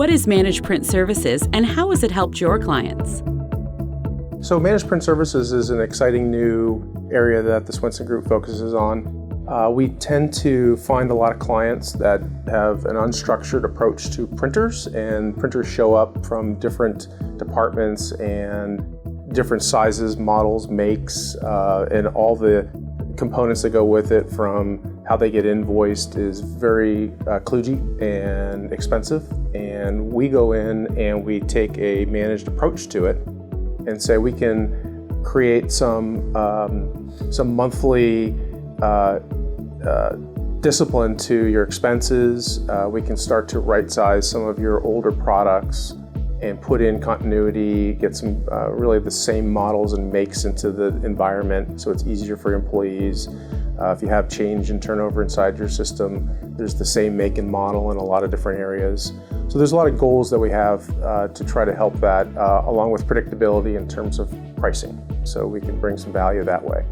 What is Managed Print Services and how has it helped your clients? So Managed Print Services is an exciting new area that the Swenson Group focuses on. We tend to find a lot of clients that have an unstructured approach to printers, and printers show up from different departments and different sizes, models, makes, and all the components that go with it, from how they get invoiced, is very kludgy and expensive. And we go in and we take a managed approach to it and say we can create some monthly discipline to your expenses. We can start to right-size some of your older products and put in continuity, get some really the same models and makes into the environment so it's easier for your employees. If you have change and turnover inside your system, there's the same make and model in a lot of different areas. So there's a lot of goals that we have to try to help that, along with predictability in terms of pricing, so we can bring some value that way.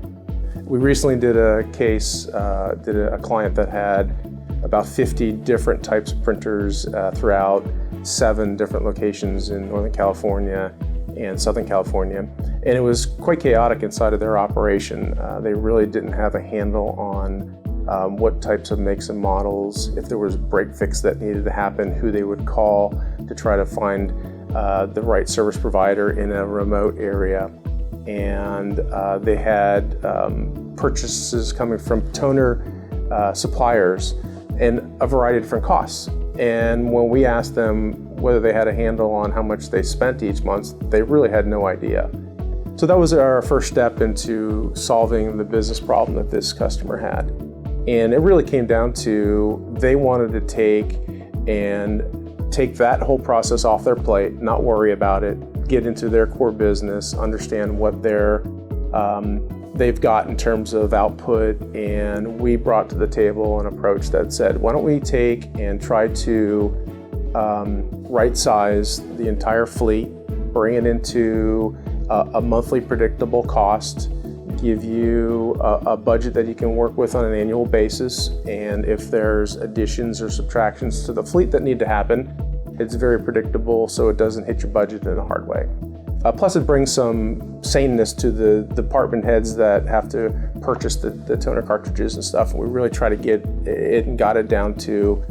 We recently did a case, a client that had about 50 different types of printers throughout 7 different locations in Northern California and Southern California. And it was quite chaotic inside of their operation. They really didn't have a handle on what types of makes and models, if there was a break fix that needed to happen, who they would call to try to find the right service provider in a remote area. And they had purchases coming from toner suppliers and a variety of different costs. And when we asked them whether they had a handle on how much they spent each month, they really had no idea. So that was our first step into solving the business problem that this customer had. And it really came down to they wanted to take that whole process off their plate, not worry about it, get into their core business, understand what they've got in terms of output. And we brought to the table an approach that said, why don't we take and try to right-size the entire fleet, bring it into a monthly predictable cost, give you a budget that you can work with on an annual basis, and if there's additions or subtractions to the fleet that need to happen, it's very predictable so it doesn't hit your budget in a hard way. Plus it brings some saneness to the department heads that have to purchase the toner cartridges and stuff. And we really try to get it and got it down to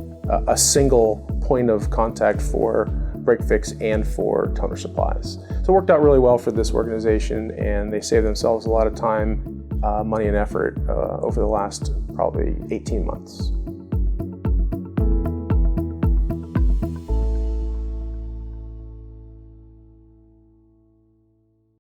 a single point of contact for break fix and for toner supplies. So it worked out really well for this organization, and they saved themselves a lot of time, money and effort over the last probably 18 months.